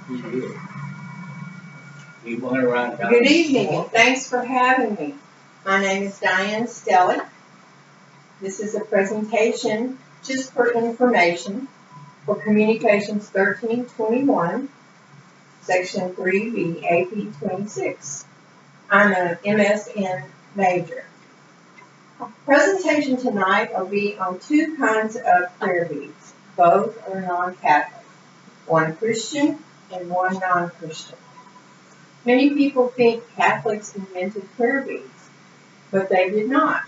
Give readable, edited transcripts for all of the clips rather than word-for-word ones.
You want to write down? Good evening, and thanks for having me. My name is Diane Stellick. This is a presentation just for information for Communications 1321, Section 3B, AP 26. I'm an MSN major. Presentation tonight will be on two kinds of prayer beads. Both are non-Catholic, one Christian and one non-Christian. Many people think Catholics invented prayer beads, but they did not.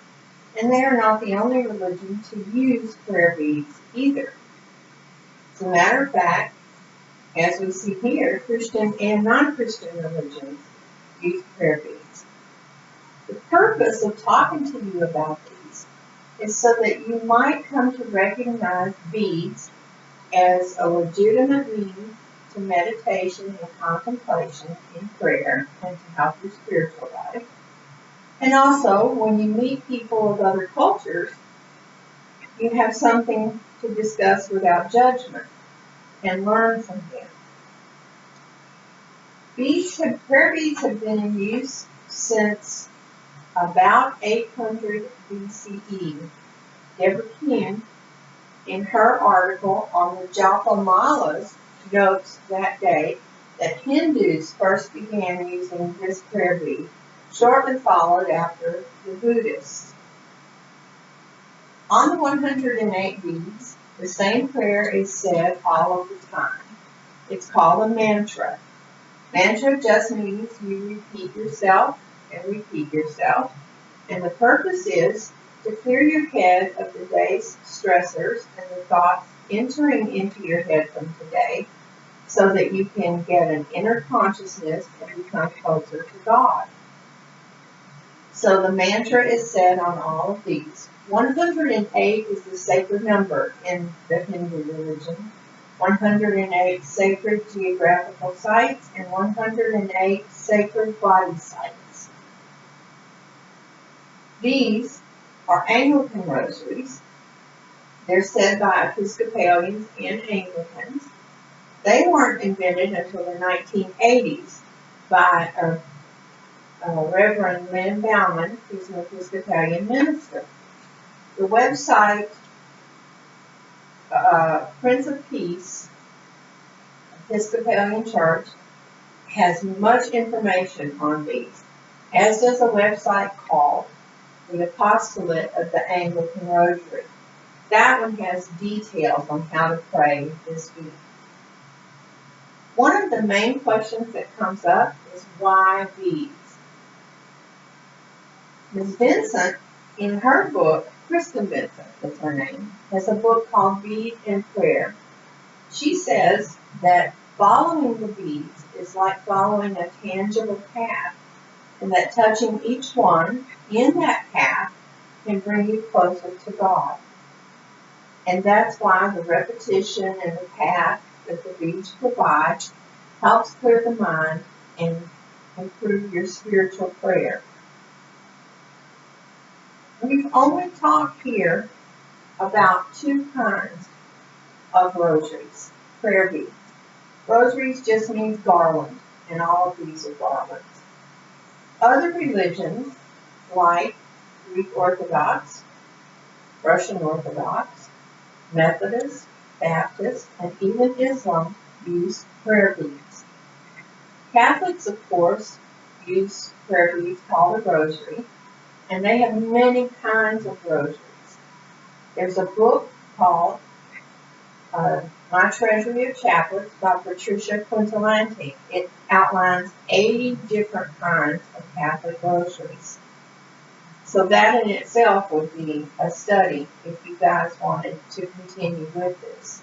And they are not the only religion to use prayer beads either. As a matter of fact, as we see here, Christian and non-Christian religions use prayer beads. The purpose of talking to you about these is so that you might come to recognize beads as a legitimate means to meditation and contemplation in prayer and to help your spiritual life. And also, when you meet people of other cultures, you have something to discuss without judgment and learn from them. Prayer beads have been in use since about 800 BCE. Deborah Kuhn, in her article on the Japamalas, notes that day that Hindus first began using this prayer bead, shortly followed after the Buddhists. On the 108 beads, the same prayer is said all of the time. It's called a mantra. Mantra just means you repeat yourself and repeat yourself, and the purpose is to clear your head of the day's stressors and the thoughts entering into your head from today, so that you can get an inner consciousness and become closer to God. So the mantra is said on all of these. 108 is the sacred number in the Hindu religion. 108 sacred geographical sites and 108 sacred body sites. These are Anglican rosaries. They're said by Episcopalians and Anglicans. They weren't invented until the 1980s by Reverend Lynn Bauman, who's an Episcopalian minister. The website Prince of Peace Episcopalian Church has much information on these, as does a website called the Apostolate of the Anglican Rosary. That one has details on how to pray this bead. One of the main questions that comes up is why beads? Ms. Vincent, in her book, Kristen Vincent is her name, has a book called Bead and Prayer. She says that following the beads is like following a tangible path, and that touching each one in that path can bring you closer to God. And that's why the repetition and the path that the beads provide helps clear the mind and improve your spiritual prayer. We've only talked here about two kinds of rosaries, prayer beads. Rosaries just means garland, and all of these are garlands. Other religions, like Greek Orthodox, Russian Orthodox, Methodist, Baptist, and even Islam, use prayer beads. Catholics, of course, use prayer beads called a rosary, and they have many kinds of rosaries. There's a book called My Treasury of Chaplets by Patricia Quintalante. It outlines 80 different kinds of Catholic rosaries. So that in itself would be a study if you guys wanted to continue with this.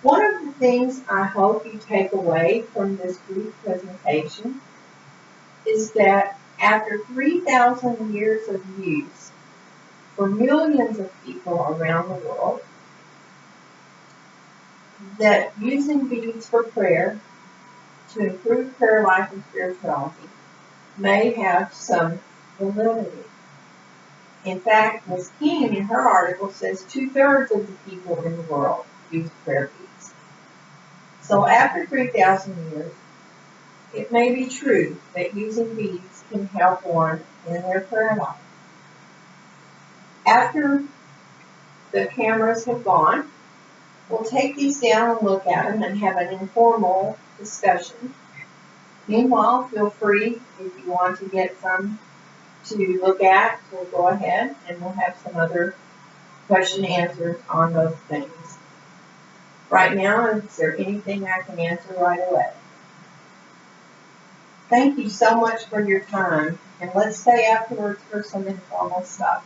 One of the things I hope you take away from this brief presentation is that after 3,000 years of use for millions of people around the world, that using beads for prayer to improve prayer life and spirituality may have some validity. In fact, Ms. King, in her article, says 2/3 of the people in the world use prayer beads. So after 3,000 years, it may be true that using beads can help one in their prayer life. After the cameras have gone, we'll take these down and look at them and have an informal discussion. Meanwhile, feel free, if you want to get some to look at, we'll go ahead and we'll have some other question and answers on those things. Right now, is there anything I can answer right away? Thank you so much for your time, and let's stay afterwards for some informal stuff.